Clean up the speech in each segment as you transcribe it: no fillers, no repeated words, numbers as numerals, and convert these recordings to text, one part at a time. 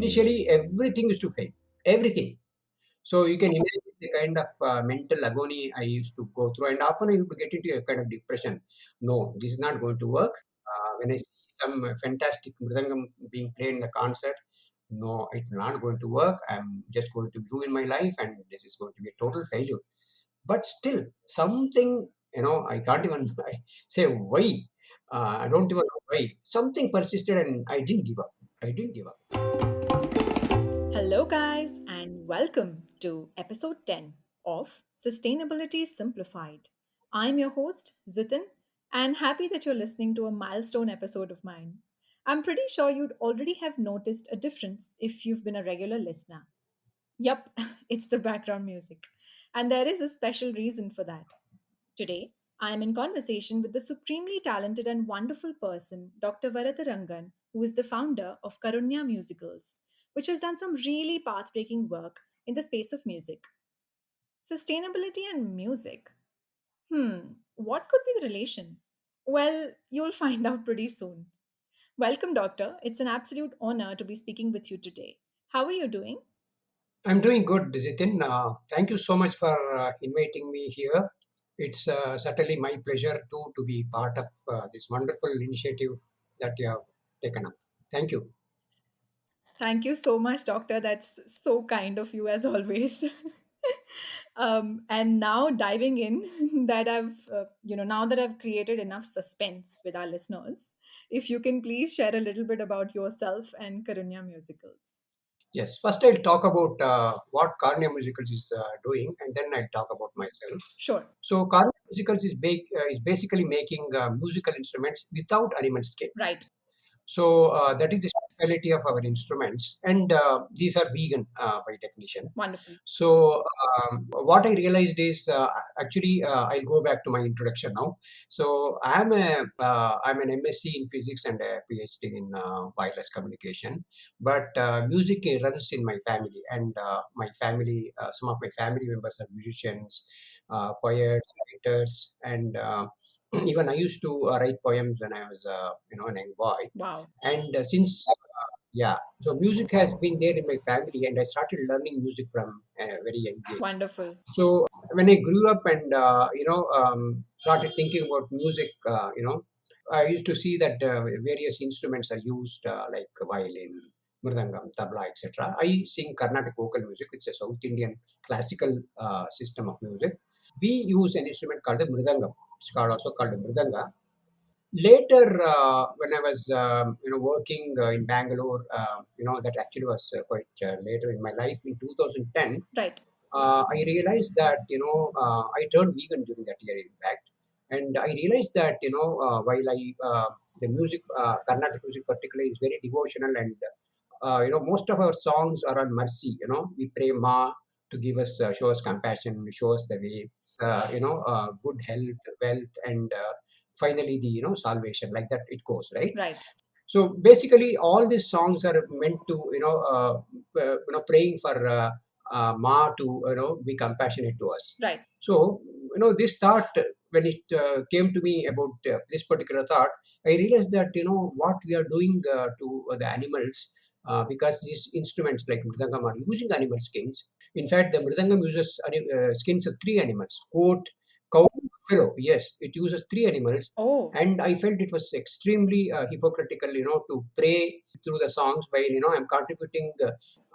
initially everything used to fail, everything. So you can imagine the kind of mental agony I used to go through, and often I used to get into a kind of depression. No, this is not going to work. When I see some fantastic mridangam being played in the concert, no, it's not going to work. I'm just going to ruin my life, and this is going to be a total failure. But still, something, I can't even say why. I don't even know why. Something persisted, and I didn't give up. I didn't give up. Hello, guys, and welcome to episode 10 of Sustainability Simplified. I'm your host, Zitin, and happy that you're listening to a milestone episode of mine. I'm pretty sure you'd already have noticed a difference if you've been a regular listener. Yup, it's the background music. And there is a special reason for that. Today, I am in conversation with the supremely talented and wonderful person, Dr. Varadarangan, who is the founder of Karunya Musicals, which has done some really path breaking work in the space of music. Sustainability and music. What could be the relation? Well, you'll find out pretty soon. Welcome, Doctor. It's an absolute honor to be speaking with you today. How are you doing? I'm doing good, Jitin. Thank you so much for inviting me here. It's certainly my pleasure to be part of this wonderful initiative that you have taken up. Thank you. Thank you so much, Doctor. That's so kind of you, as always. And now diving in, that now that I've created enough suspense with our listeners, if you can please share a little bit about yourself and Karunya Musicals. Yes, first I'll talk about what Karunya Musicals is doing, and then I'll talk about myself. Sure. So, Karunya Musicals is basically making musical instruments without animal skin. Right. So that is the specialty of our instruments, and these are vegan by definition. Wonderful. So what I realized is actually I'll go back to my introduction now. So I'm an MSc in physics and a PhD in wireless communication, but music runs in my family, and my family, some of my family members are musicians, poets, writers, and even I used to write poems when I was a young boy. Wow. And since yeah, so music has been there in my family, and I started learning music from a very young age. Wonderful. So when I grew up and started thinking about music, I used to see that various instruments are used like violin, mridangam, tabla, etc. I sing Carnatic vocal music, which is a South Indian classical system of music. We use an instrument called the mridangam. It's called also called the mridanga. Later, when I was working in Bangalore, that actually was quite later in my life in 2010. Right. I realized that I turned vegan during that year, in fact, and I realized that while I the music, Carnatic music particularly, is very devotional, and most of our songs are on mercy. We pray Ma to give us, show us compassion, show us the way, good health, wealth, and finally the salvation. Like that, it goes right. Right. So basically, all these songs are meant to praying for Ma to be compassionate to us. Right. So this thought, when it came to me about this particular thought, I realized that what we are doing to the animals. Because these instruments like mridangam are using animal skins. In fact, the mridangam uses skins of three animals: goat, cow, buffalo. Yes, it uses three animals, Oh, and I felt it was extremely hypocritical, to pray through the songs while I'm contributing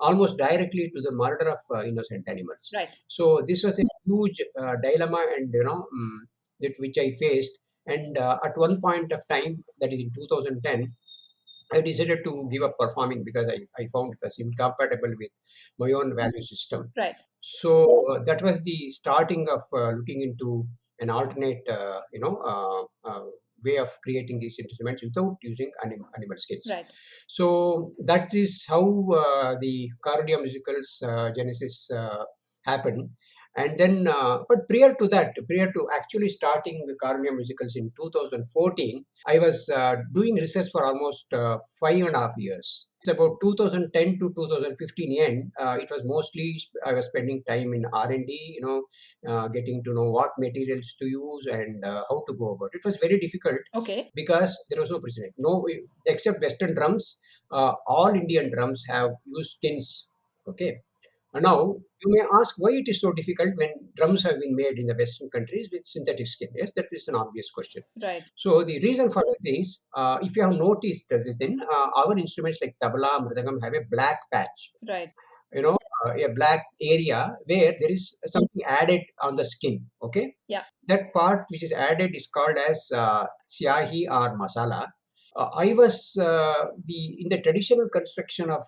almost directly to the murder of innocent animals. right. So this was a huge dilemma, and that which I faced. And at one point of time, that is in 2010, I decided to give up performing because I found it was incompatible with my own value system. Right. So that was the starting of looking into an alternate, way of creating these instruments without using animal skins. Right. So that is how the Karunya Musicals genesis happened. And then, but prior to that, prior to actually starting the Karunya Musicals in 2014, I was doing research for almost 5.5 years. It's about 2010 to 2015 end. It was mostly I was spending time in R&D, getting to know what materials to use and how to go about it. It was very difficult Okay. because there was no precedent. No, except Western drums, all Indian drums have used skins. Okay. Now, you may ask why it is so difficult when drums have been made in the Western countries with synthetic skin. Yes, that is an obvious question. Right. So the reason for that is, if you have noticed, then our instruments like tabla, mridangam have a black patch, Right. a black area where there is something added on the skin. Okay, Yeah. that part which is added is called as syahi or masala. I was the in the traditional construction of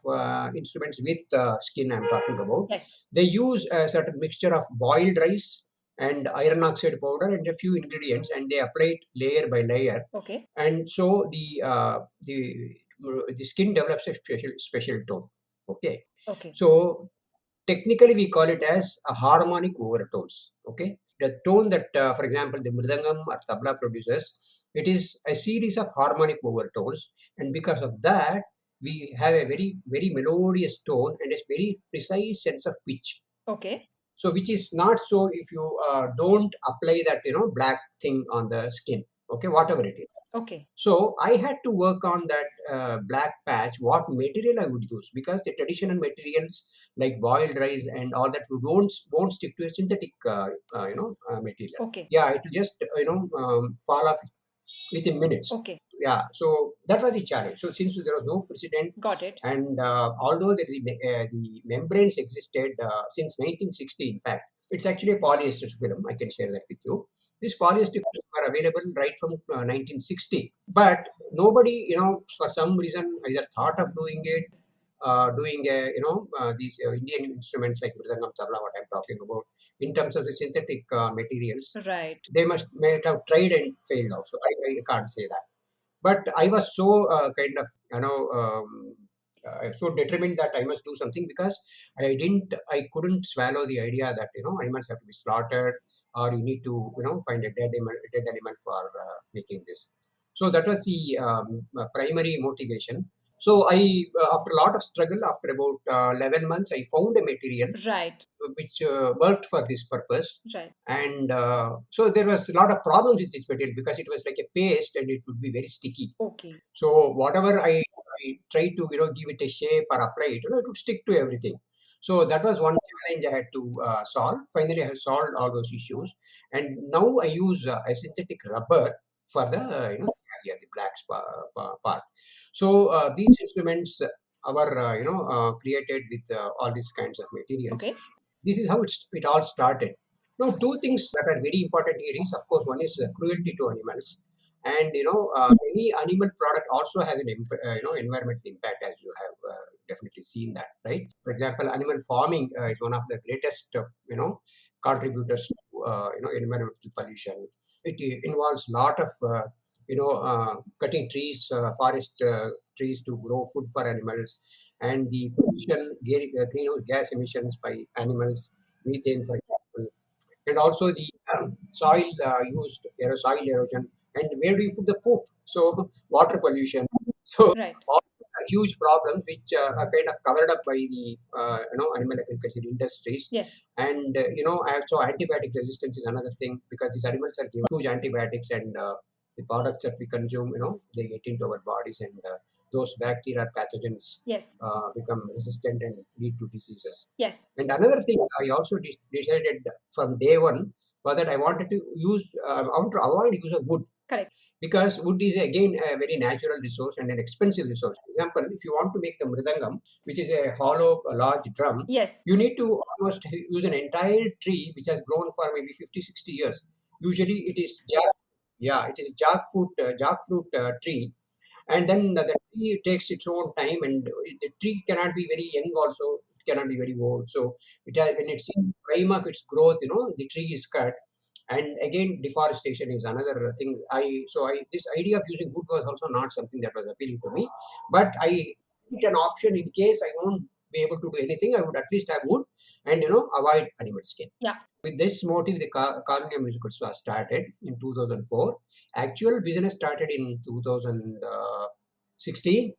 instruments with skin. I'm talking about. Yes. They use a certain mixture of boiled rice and iron oxide powder and a few ingredients, and they apply it layer by layer, Okay. and so the skin develops a special tone. Okay, Okay. so technically we call it as a harmonic overtones. Okay, the tone that, for example, the mridangam or tabla produces, it is a series of harmonic overtones, and because of that, we have a very very melodious tone and a very precise sense of pitch. Okay. So, which is not so if you don't apply that black thing on the skin. Okay, whatever it is. Okay. So I had to work on that black patch, what material I would use, because the traditional materials like boiled rice and all that we won't stick to a synthetic material. Okay. Yeah, it will just fall off within minutes. Okay. Yeah, so that was a challenge. So since there was no precedent, Got it. and although the membranes existed since 1960, in fact, it's actually a polyester film. I can share that with you. These polyester films were available right from 1960, but nobody, for some reason, either thought of doing it, doing these Indian instruments like mridangam, tabla, what I'm talking about, in terms of the synthetic materials. Right. They may have tried and failed also. I can't say that. But I was so kind of, so determined that I must do something because I couldn't swallow the idea that, animals have to be slaughtered or you need to, find a dead animal for making this. So that was the primary motivation. So after a lot of struggle, after about 11 months, I found a material Right. which worked for this purpose. Right. And so there was a lot of problems with this material because it was like a paste and it would be very sticky. Okay. So whatever I tried to give it a shape or apply it, it would stick to everything. So that was one challenge I had to solve. Finally, I have solved all those issues, and now I use a synthetic rubber for the yeah, the black part. So these instruments are created with all these kinds of materials. Okay. This is how it all started. Now, two things that are very important here is, of course, one is cruelty to animals, and any animal product also has an environmental impact, as you have definitely seen that, right? For example, animal farming is one of the greatest contributors to environmental pollution. It involves a lot of cutting trees, forest trees to grow food for animals, and the pollution, greenhouse gas emissions by animals, methane, for example, and also the soil used, soil erosion, and where do you put the poop? So water pollution. So Right. all these are huge problems which are kind of covered up by the animal agriculture industries, Yes. and also antibiotic resistance is another thing because these animals are given huge antibiotics, and the products that we consume, they get into our bodies, and those bacteria pathogens Yes. become resistant and lead to diseases. Yes. And another thing I also decided from day one was that I wanted to I want to avoid use of wood Correct. because wood is again a very natural resource and an expensive resource. For example, if you want to make the mridangam, which is a hollow, a large drum, Yes. you need to almost use an entire tree which has grown for maybe 50, 60 years. Usually it is yeah, it is jackfruit tree, and then the tree takes its own time, and the tree cannot be very young also, it cannot be very old. So when it's in prime of its growth, the tree is cut. And again, deforestation is another thing. I this idea of using wood was also not something that was appealing to me, but I need an option in case I won't be able to do anything. I would at least have wood and avoid animal skin. Yeah. With this motive, the Karunya Musicals was started in 2004. Actual business started in 2016,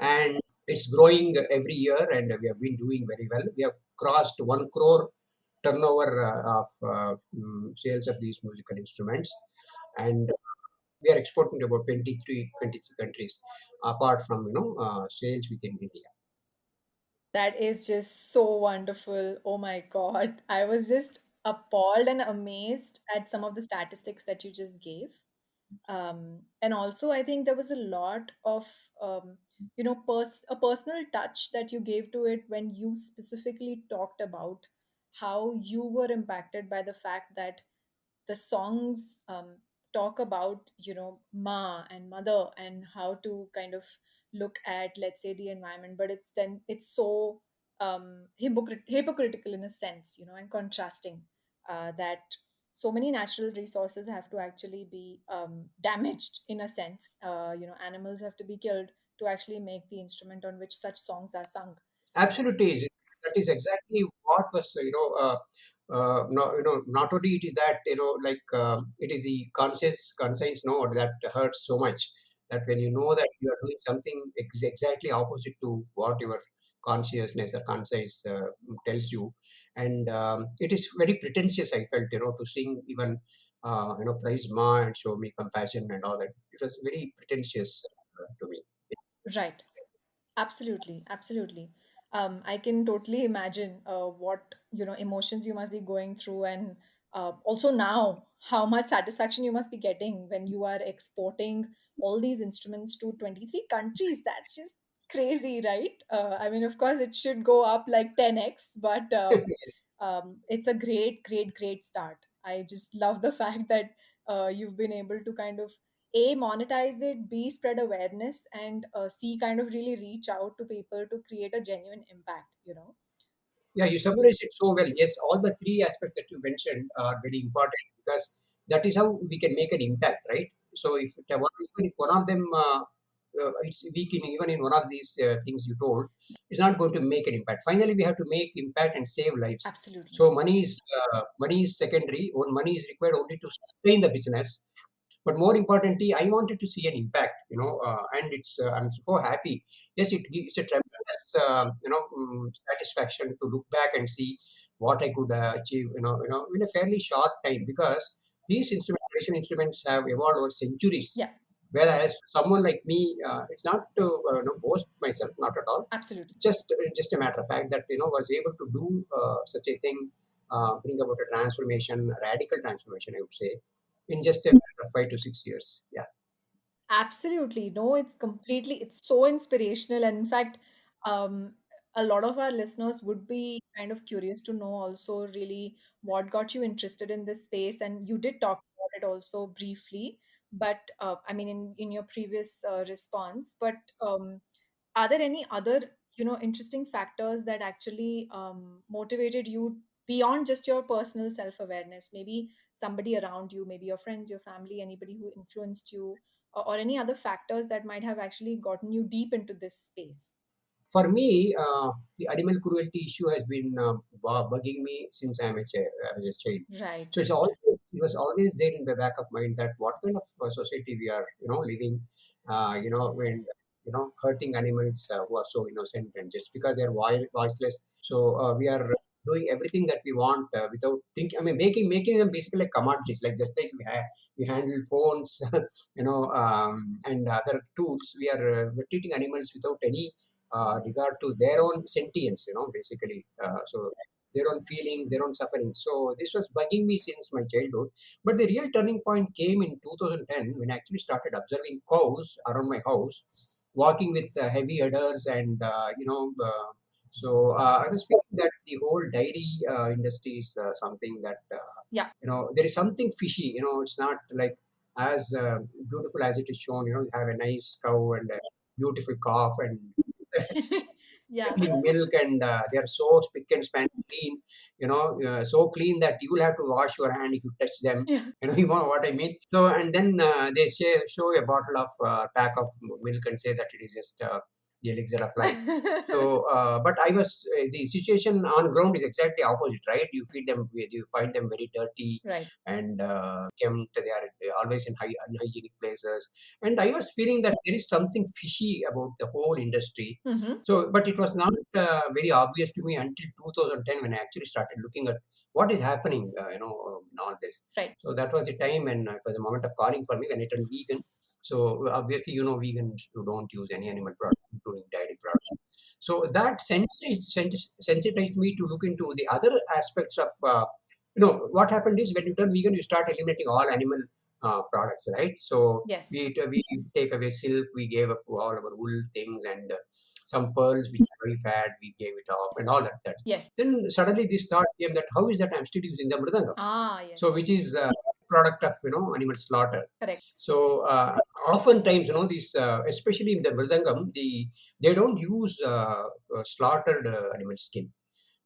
and It's growing every year, and we have been doing very well. We have crossed 1 crore turnover of sales of these musical instruments, and we are exporting to about 23 countries, apart from sales within India. That is just so wonderful. Oh my God. I was just appalled and amazed at some of the statistics that you just gave. And also, I think there was a lot of, a personal touch that you gave to it when you specifically talked about how you were impacted by the fact that the songs talk about ma and mother and how to kind of look at, let's say, the environment, but it's so hypocritical in a sense, and contrasting, that so many natural resources have to actually be damaged in a sense. Animals have to be killed to actually make the instrument on which such songs are sung. Absolutely, that is exactly what was no, not only it is that it is the conscience no that hurts so much, that when you know that you are doing something exactly opposite to what your consciousness or conscience tells you, and it is very pretentious. I felt to sing even praise ma and show me compassion and all that. It was very pretentious to me. Right. Absolutely, absolutely. I can totally imagine what emotions you must be going through, and also now how much satisfaction you must be getting when you are exporting all these instruments to 23 countries. That's just crazy, right? I mean, of course, it should go up like 10x, but Yes. it's a great, great, great start. I just love the fact that you've been able to kind of a monetize it, b spread awareness, and c kind of really reach out to people to create a genuine impact. Yeah, you summarized it so well. Yes, all the three aspects that you mentioned are very important, because that is how we can make an impact, right? So if even if one of them it's weak in even in one of these things you told, it's not going to make an impact. Finally, we have to make impact and save lives. Absolutely. So money is secondary. When money is required only to sustain the business, but more importantly, I wanted to see an impact, and I'm so happy. Yes, it's a tremendous satisfaction to look back and see what I could achieve, in a fairly short time, because these traditional instruments have evolved over centuries. Yeah, Whereas someone like me, it's not to boast myself, not at all. absolutely. Just a matter of fact that was able to do such a thing, bring about a transformation, a radical transformation, I would say, in just a matter of 5 to 6 years. Yeah. Absolutely. No, it's so inspirational. And in fact, um, a lot of our listeners would be kind of curious to know also really what got you interested in this space. And you did talk about it also briefly, but I mean, in your previous response, but are there any other, interesting factors that actually motivated you beyond just your personal self-awareness? Maybe somebody around you, maybe your friends, your family, anybody who influenced you, or any other factors that might have actually gotten you deep into this space. For me, the animal cruelty issue has been bugging me since I was a child. Right. So it was always there in the back of mind that what kind of society we are, living, when hurting animals who are so innocent, and just because they are voiceless. So we are doing everything that we want without thinking. I mean, making them basically like commodities, like just like we handle phones, and other tools. We're treating animals without any regard to their own sentience, basically. So their own feelings, their own suffering. So this was bugging me since my childhood. But the real turning point came in 2010, when I actually started observing cows around my house, walking with heavy udders, and I was feeling that the whole dairy industry is something that Yeah. there is something fishy. It's not like as beautiful as it is shown. You have a nice cow and a beautiful calf, and Yeah. in milk, and they are so spick and span clean, so clean that you will have to wash your hand if you touch them. Yeah. You know what I mean. So, and then they show a bottle of pack of milk and say that it is just the elixir of life. So, but the situation on ground is exactly opposite, right? You find them very dirty Right. and kempt. They are always in unhygienic places. And I was feeling that there is something fishy about the whole industry. Mm-hmm. So, but it was not very obvious to me until 2010 when I actually started looking at what is happening, in all this. Right. So that was the time when it was a moment of calling for me when I turned vegan. So obviously, vegans who don't use any animal products, including dairy products. So that sensitized me to look into the other aspects of, what happened is when you turn vegan, you start eliminating all animal products, right? So Yes. we take away silk, we gave up all our wool things, and some pearls which we had, we gave it off, and all that. Yes. Then suddenly this thought came that how is that I'm still using the mridangam? Ah, yes. So which is product of animal slaughter. Correct. So oftentimes these especially in the mridangam, they don't use slaughtered animal skin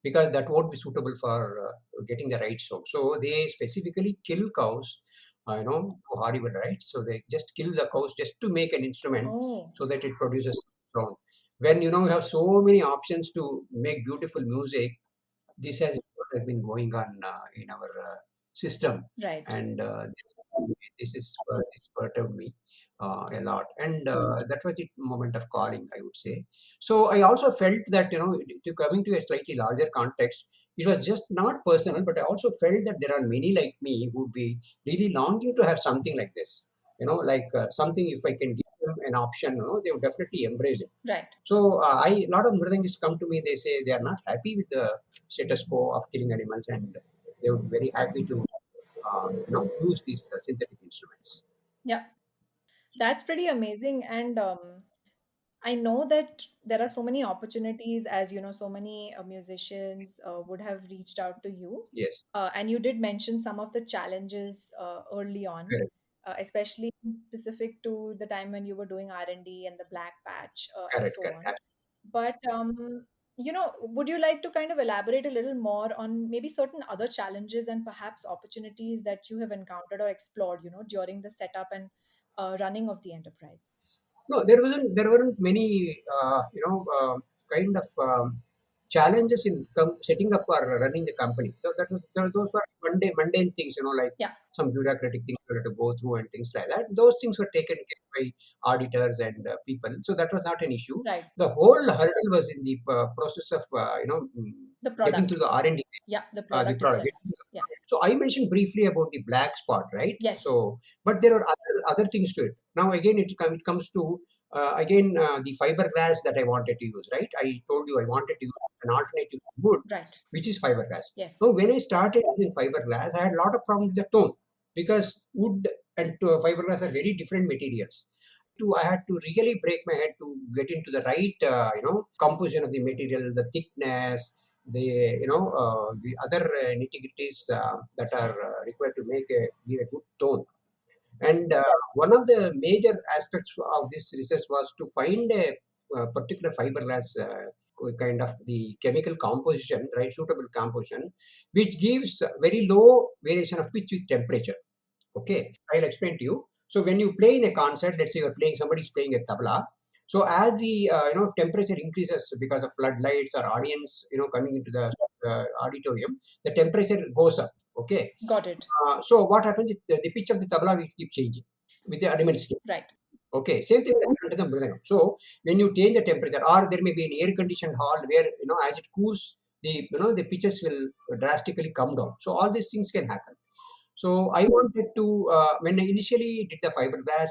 because that won't be suitable for getting the right sound. So they specifically kill cows, horrible, right? So they just kill the cows just to make an instrument Oh, so that it produces sound. When you have so many options to make beautiful music, this has what has been going on in our system, right. and this perturbed me a lot, and that was the moment of calling, I would say. So I also felt that coming to a slightly larger context, it was just not personal, but I also felt that there are many like me who would be really longing to have something like this, like something if I can give them an option, they would definitely embrace it. Right. So a lot of mridangis come to me. They say they are not happy with the status quo of killing animals, and they would be very happy to use these synthetic instruments. Yeah. That's pretty amazing. And I know that there are so many opportunities, as you know, so many musicians would have reached out to you. Yes, And you did mention some of the challenges early on, correct, especially specific to the time when you were doing R&D and the black patch and correct, so on. correct. But would you like to kind of elaborate a little more on maybe certain other challenges and perhaps opportunities that you have encountered or explored, during the setup and running of the enterprise? No, there weren't many kind of challenges in setting up or running the company. So those were mundane things, like Yeah, some bureaucratic things we had to go through and things like that. Those things were taken care by auditors and people, so that was not an issue. right. The whole hurdle was in the process of The getting product. to the R&D, Yeah, the the product product. itself. Yeah. So I mentioned briefly about the black spot, right? Yes. So, but there are other things to it. Now again, it comes to the fiberglass that I wanted to use, right? I told you I wanted to use an alternative to wood, Right. which is fiberglass. Yes. Now, when I started using fiberglass, I had a lot of problems with the tone because wood and fiberglass are very different materials. I had to really break my head to get into the right, composition of the material, the thickness, the other nitty-gritties that are required to give a good tone. And one of the major aspects of this research was to find a, particular fiberglass kind of the chemical composition, right, suitable composition, which gives very low variation of pitch with temperature. Okay, I'll explain to you. So when you play in a concert, let's say somebody's playing a tabla. So as the temperature increases because of floodlights or audience coming into the auditorium, the temperature goes up. Okay, Got it. so what happens? The pitch of the tabla will keep changing with the animal skin. Right. Okay, same thing under the mridangam. So when you change the temperature, or there may be an air-conditioned hall where as it cools, the pitches will drastically come down. So all these things can happen. So I wanted to, when I initially did the fiberglass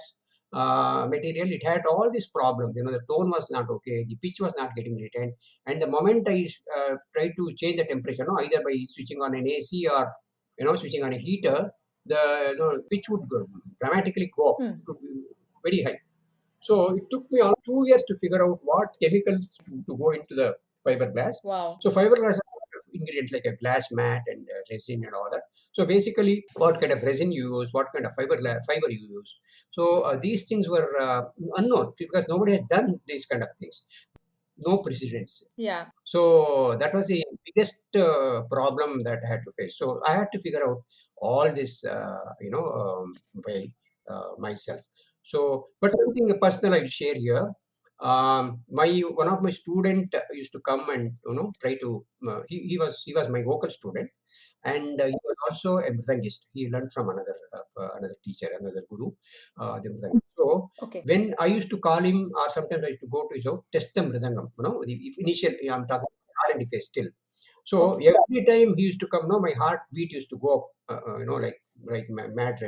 material, it had all these problems. The tone was not okay, the pitch was not getting retained, and the moment I tried to change the temperature, either by switching on an AC or switching on a heater, the pitch would dramatically go up Hmm. to be very high. So it took me all 2 years to figure out what chemicals to go into the fiberglass. Wow. So fiberglass has a lot of ingredients like a glass mat and resin and all that. So basically, what kind of resin you use, what kind of fiber you use. So these things were unknown because nobody had done these kind of things. No precedence. Yeah. So that was the biggest problem that I had to face. So I had to figure out all this, by myself. So, but something personal I'll share here. My one of my student used to come and try to he was my vocal student, and he was also a mridangist. He learned from another teacher, another guru, the mridangist. So Okay. when I used to call him, or sometimes I used to go to his house, test the mridangam. If initial, I'm talking R and D phase still. So Okay. every time he used to come, my heartbeat used to go up, like mad,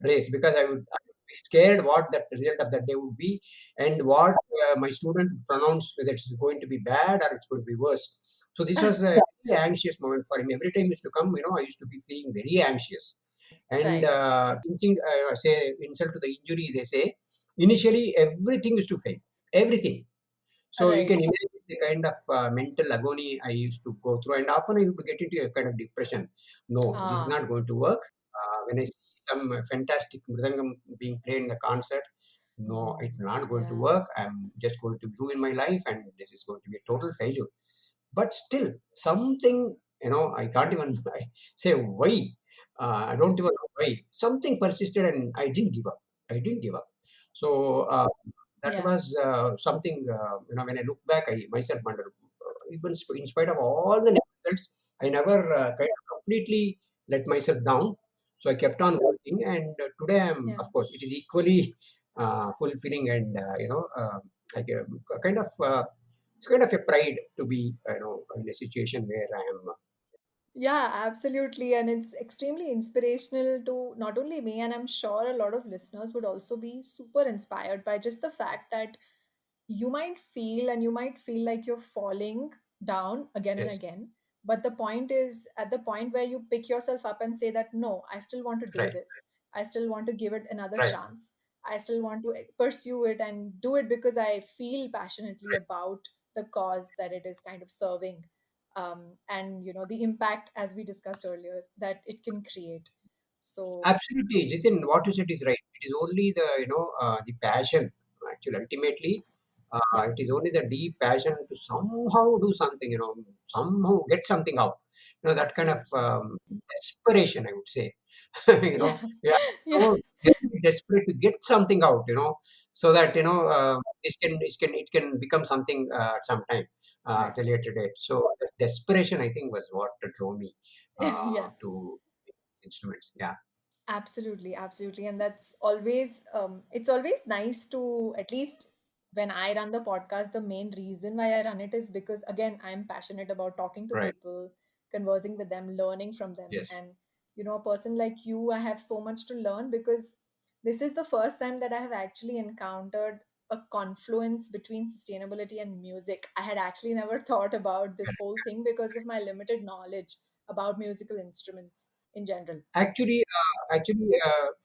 race, because I would be scared what that result of that day would be, and what my student pronounced, whether it's going to be bad or it's going to be worse. So this was a very anxious moment for him. Every time he used to come, I used to be feeling very anxious. And Right. say insult to the injury, they say. Initially, everything used to fail. Everything. So you can Right. imagine the kind of mental agony I used to go through, and often I used to get into a kind of depression. No, this is Ah. not going to work. When I see some fantastic mridangam being played in the concert, no, it's not going to Yeah. work. I'm just going to ruin my life, and this is going to be a total failure. But still, something, I can't even say why. I don't even know why. Something persisted, and I didn't give up. I didn't give up. So that Yeah. was something, when I look back, I myself wonder, even in spite of all the results, I never kind of completely let myself down. So I kept on working, and today I'm, Yeah. of course, it is equally fulfilling, and like a kind of it's kind of a pride to be, in a situation where I am. Yeah, absolutely. And it's extremely inspirational to not only me, and I'm sure a lot of listeners would also be super inspired by just the fact that you might feel like you're falling down again and Yes, again. But the point is, at the point where you pick yourself up and say that, no, I still want to do right, this. I still want to give it another right, chance. I still want to pursue it and do it because I feel passionately right. about the cause that it is kind of serving, and the impact, as we discussed earlier, that it can create. So Absolutely, Jitin, what you said is right. It is only the the passion. Actually, ultimately, yeah, it is only the deep passion to somehow do something. Somehow get something out. That kind of absolutely. desperation, I would say. Yeah. Yeah, Yeah. so very desperate to get something out. So that it can become something at some time, at a Right. later date. So the desperation, I think, was what drove me Yeah. to instruments. Yeah. Absolutely, absolutely. And that's always, it's always nice to, at least when I run the podcast, the main reason why I run it is because, again, I'm passionate about talking to Right. people, conversing with them, learning from them. Yes. And, a person like you, I have so much to learn because this is the first time that I have actually encountered a confluence between sustainability and music. I had actually never thought about this whole thing because of my limited knowledge about musical instruments in general. Actually,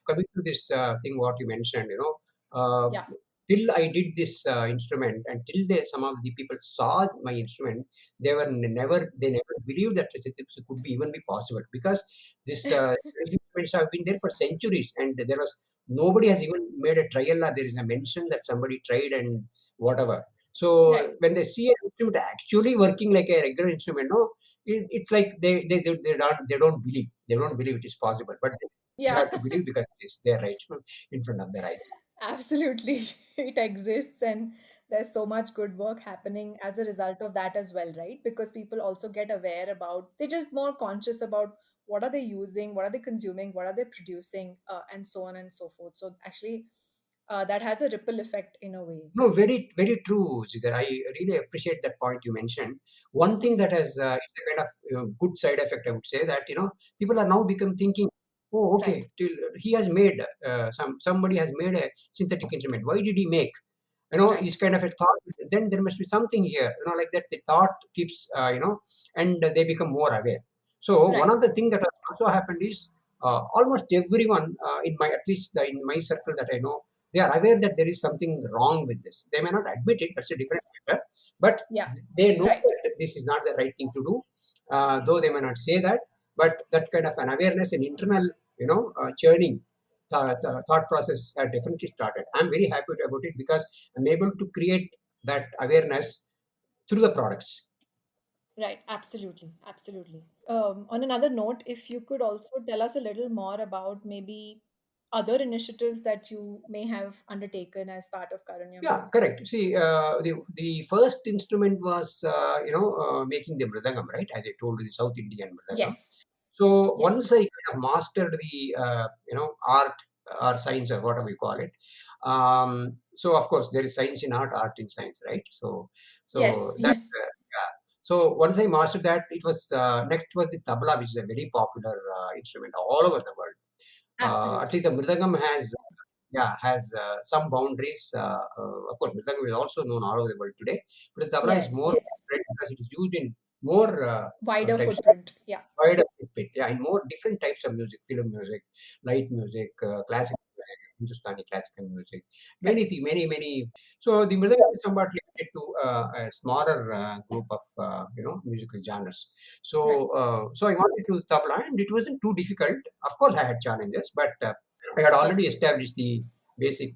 coming to this thing, what you mentioned, Yeah. till I did this instrument, and till some of the people saw my instrument, they never believed that it could be even be possible, because this instruments have been there for centuries, and there was nobody has even made a trial, or there is a mention that somebody tried and whatever. So Right. when they see an instrument actually working like a regular instrument, no, it's like they don't believe it is possible, but they Yeah. have to believe because it is there, right, in front of their eyes. Absolutely. It exists, and there's so much good work happening as a result of that as well, right? Because people also get aware about, they're just more conscious about what are they using, what are they consuming, what are they producing, and so on and so forth. So actually, that has a ripple effect in a way. No, very, very true, Sridhar. I really appreciate that point you mentioned. One thing that has it's a kind of good side effect, I would say, that people are now become thinking, oh, Right. okay, till he has made somebody has made a synthetic instrument. Why did he make? Is Right. kind of a thought. Then there must be something here, like that. The thought keeps, and they become more aware. So one Right. of the things that has also happened is almost everyone in my at least in my circle that I know, they are aware that there is something wrong with this. They may not admit it. That's a different matter. But Yeah. they know Right. that this is not the right thing to do. Though they may not say that, but that kind of an awareness and internal, churning thought process definitely started. I'm very happy about it because I'm able to create that awareness through the products. Right, absolutely, absolutely. On another note, if you could also tell us a little more about maybe other initiatives that you may have undertaken as part of Karunya Yeah, Musicals? correct. See, the first instrument was making the mridangam, right? As I told you, the South Indian mridangam. Yes, So yes, once I kind of mastered the art or science or whatever you call it, so of course there is science in art, art in science, right? So yes, that yes, yeah. So once I mastered that, it was next was the tabla, which is a very popular instrument all over the world. At least absolutely. the mridangam has some boundaries. Of course, mridangam is also known all over the world today, but the tabla is Yes, more yes. spread because it is used in more Wider types of footprint. Yeah, wider footprint. Yeah, in more different types of music, film music, light music, classical music, Hindustani classical music, correct. many. So the mridangam is somewhat limited to a smaller group of musical genres. Right. So I wanted to tabla, and it wasn't too difficult. Of course, I had challenges, but I had already Yes. established the basic,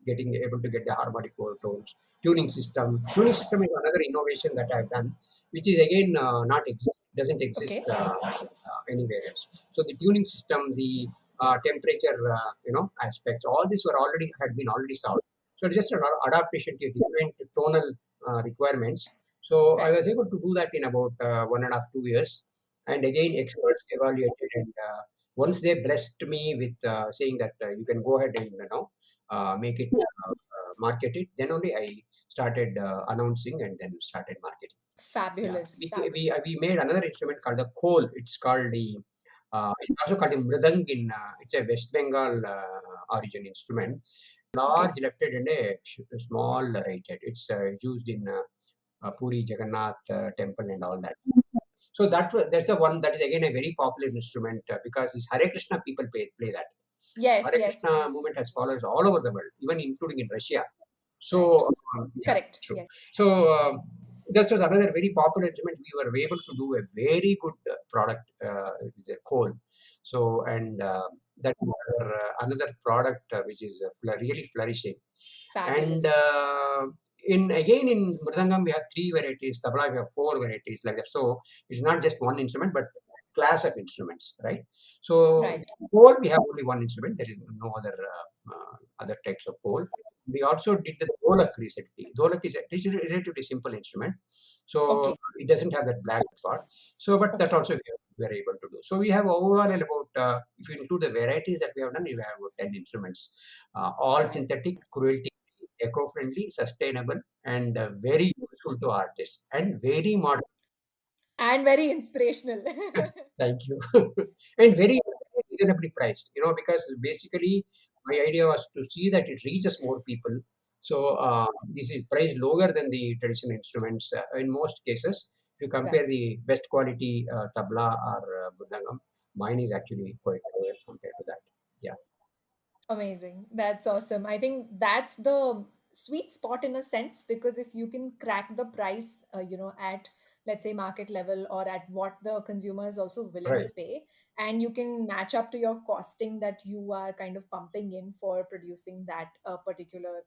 getting able to get the harmonic tones, tuning system. Tuning system is another innovation that I've done, which is again not exist doesn't exist Okay. anywhere else. So the tuning system, the temperature, aspects, all these had been already solved. So it's just an adaptation to different tonal requirements. So I Right. was able to do that in about 1.5 2 years, and again experts evaluated, and once they blessed me with saying that you can go ahead and make it market it, then only I started announcing and then started marketing. Yeah, Fabulous. we made another instrument called the khol. It's also called the mridang it's a West Bengal origin instrument. Okay. Large left-handed and a small right-handed. It's used in Puri Jagannath temple and all that. So that's the one that is again a very popular instrument because this Hare Krishna people play that. Yes, Hare yes, Krishna yes. movement has followers all over the world, even including in Russia. Right. So yeah, Correct. true. Yes. So this was another very popular instrument. We were able to do a very good product with a coal. So and that another product which is really flourishing. And Fabulous. in mridangam we have three varieties, tabla we have four varieties like that. So it's not just one instrument, but class of instruments, right? So Right. pole we have only one instrument. There is no other other types of pole. We also did the dolak recently. Dolak is a relatively simple instrument, so Okay. it doesn't have that black spot. So, but that Okay. also we are able to do. So we have overall about if you include the varieties that we have done, we have about 10 instruments, all synthetic, cruelty eco-friendly, sustainable, and very useful to artists and very modern. And very inspirational. Thank you. And very reasonably priced, because basically my idea was to see that it reaches more people. So this is priced lower than the traditional instruments in most cases. If you compare Right. the best quality tabla or mridangam, mine is actually quite lower compared to that. Yeah, Amazing. That's awesome. I think that's the sweet spot in a sense, because if you can crack the price, at, let's say, market level, or at what the consumer is also willing right. to pay, and you can match up to your costing that you are kind of pumping in for producing that particular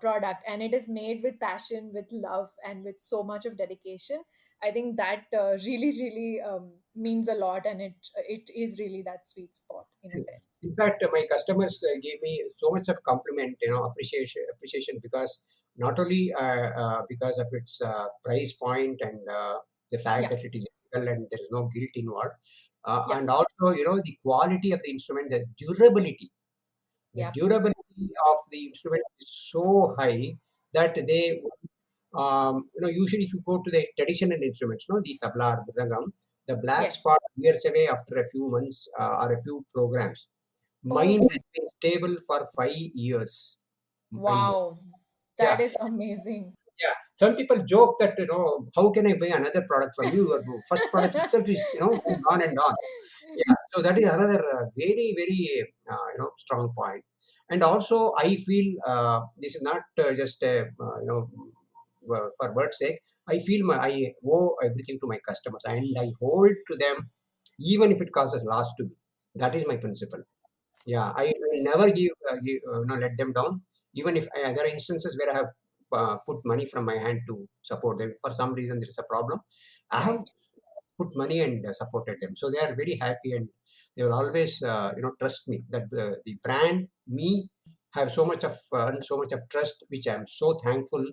product, and it is made with passion, with love, and with so much of dedication. I think that really means a lot, and it is really that sweet spot in a True. sense. In fact, my customers gave me so much of compliment, appreciation because not only because of its price point and the fact Yeah. that it is ethical and there is no guilt involved, Yeah. and also the quality of the instrument, the durability. The Yep. durability of the instrument is so high that they usually if you go to the traditional instruments, no, the tabla or mridangam, the black Yes. spot wears away after a few months or a few programs. Mine Oh, has been stable for 5 years and more. wow. That Yeah, is amazing. yeah. Some people joke that how can I buy another product from you? Your first product itself is going on and on. Yeah, so that is another very strong point. And also, I feel this is not just a for word's sake. I feel I owe everything to my customers, and I hold to them, even if it causes loss to me. That is my principle. Yeah, I will never let them down. Even if there are instances where I have put money from my hand to support them. For some reason, there is a problem. I have Right. put money and supported them. So they are very happy, and They will always trust me, that the brand me have so much of earned so much of trust, which I'm so thankful.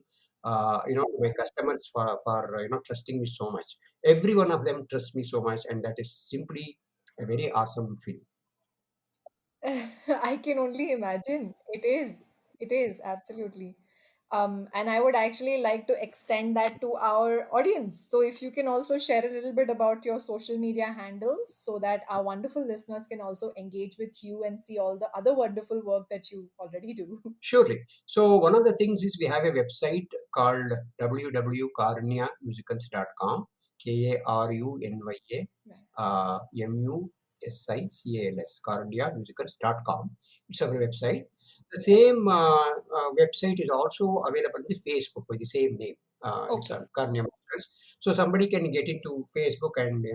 My customers for trusting me so much. Every one of them trusts me so much, and that is simply a very awesome feeling. I can only imagine. It is. It is, absolutely. And I would actually like to extend that to our audience. So, if you can also share a little bit about your social media handles so that our wonderful listeners can also engage with you and see all the other wonderful work that you already do. Surely. So one of the things is we have a website called www.karunyamusicals.com, Karunya Right. Musicals, karunyamusicals.com. It's our website. The same website is also available on the Facebook by the same name. It's Okay. on Karunya Musicals. So somebody can get into Facebook and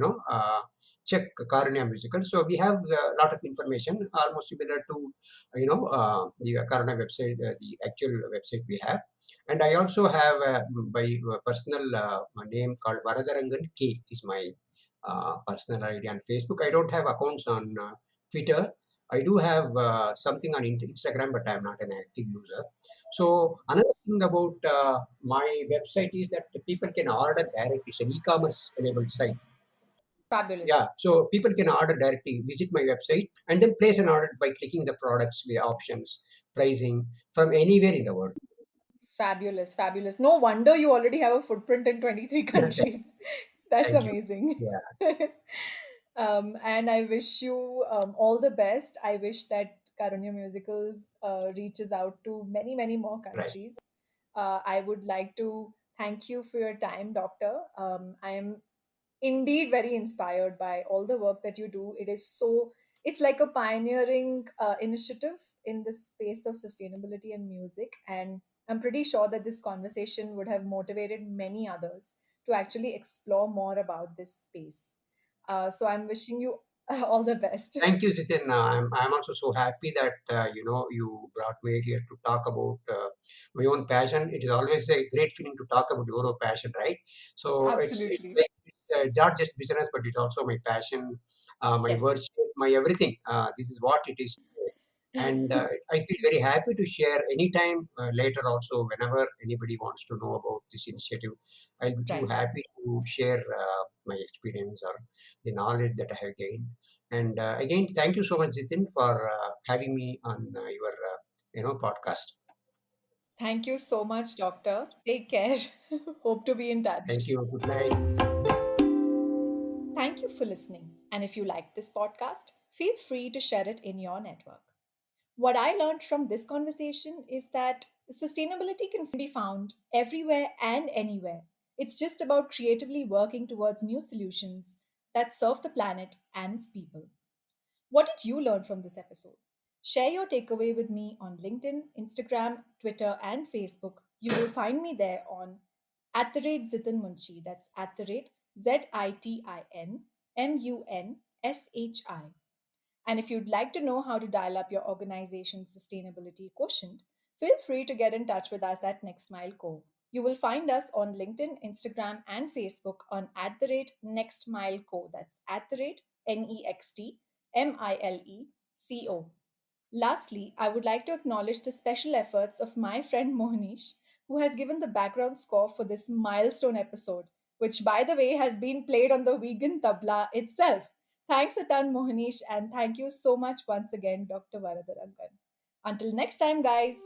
check Karunya Musicals. So we have a lot of information, almost similar to the Karuna website, the actual website we have. And I also have my personal name called Varadarangan K is my personal ID on Facebook. I don't have accounts on Twitter. I do have something on Instagram, but I'm not an active user. So another thing about my website is that people can order directly. It's an e-commerce enabled site. Fabulous. Yeah, so people can order directly, visit my website, and then place an order by clicking the products, the options, pricing from anywhere in the world. Fabulous. Fabulous. No wonder you already have a footprint in 23 countries. That's Thank you. amazing. Yeah, And I wish you all the best. I wish that Karunya Musicals reaches out to many, many more right. countries. I would like to thank you for your time, Doctor. I am indeed very inspired by all the work that you do. It's like a pioneering initiative in the space of sustainability and music. And I'm pretty sure that this conversation would have motivated many others to actually explore more about this space. So I'm wishing you all the best. Thank you, Zitin. I'm also so happy that you brought me here to talk about my own passion. It is always a great feeling to talk about your own passion, right? So it's Absolutely. like it's not just business, but it's also my passion, my Yes. worship, my everything. This is what it is. And I feel very happy to share anytime later also whenever anybody wants to know about this initiative. I'll be too Right. happy to share my experience or the knowledge that I have gained. And again, thank you so much, Jitin, for having me on your podcast. Thank you so much, Doctor. Take care. Hope to be in Thank touch. you. Good night. Thank you for listening. And if you like this podcast, feel free to share it in your network. What I learned from this conversation is that sustainability can be found everywhere and anywhere. It's just about creatively working towards new solutions that serve the planet and its people. What did you learn from this episode? Share your takeaway with me on LinkedIn, Instagram, Twitter, and Facebook. You will find me there on at the rate Zitin Munshi. That's at the rate ZITINMUNSHI. And if you'd like to know how to dial up your organization's sustainability quotient, feel free to get in touch with us at Next Mile Co. You will find us on LinkedIn, Instagram, and Facebook on at the rate Next Mile Co. That's at the rate NEXTMILECO. Lastly, I would like to acknowledge the special efforts of my friend Mohanish, who has given the background score for this milestone episode, which, by the way, has been played on the vegan tabla itself. Thanks a ton, Mohanish, and thank you so much once again, Dr. Varadarangan. Until next time, guys.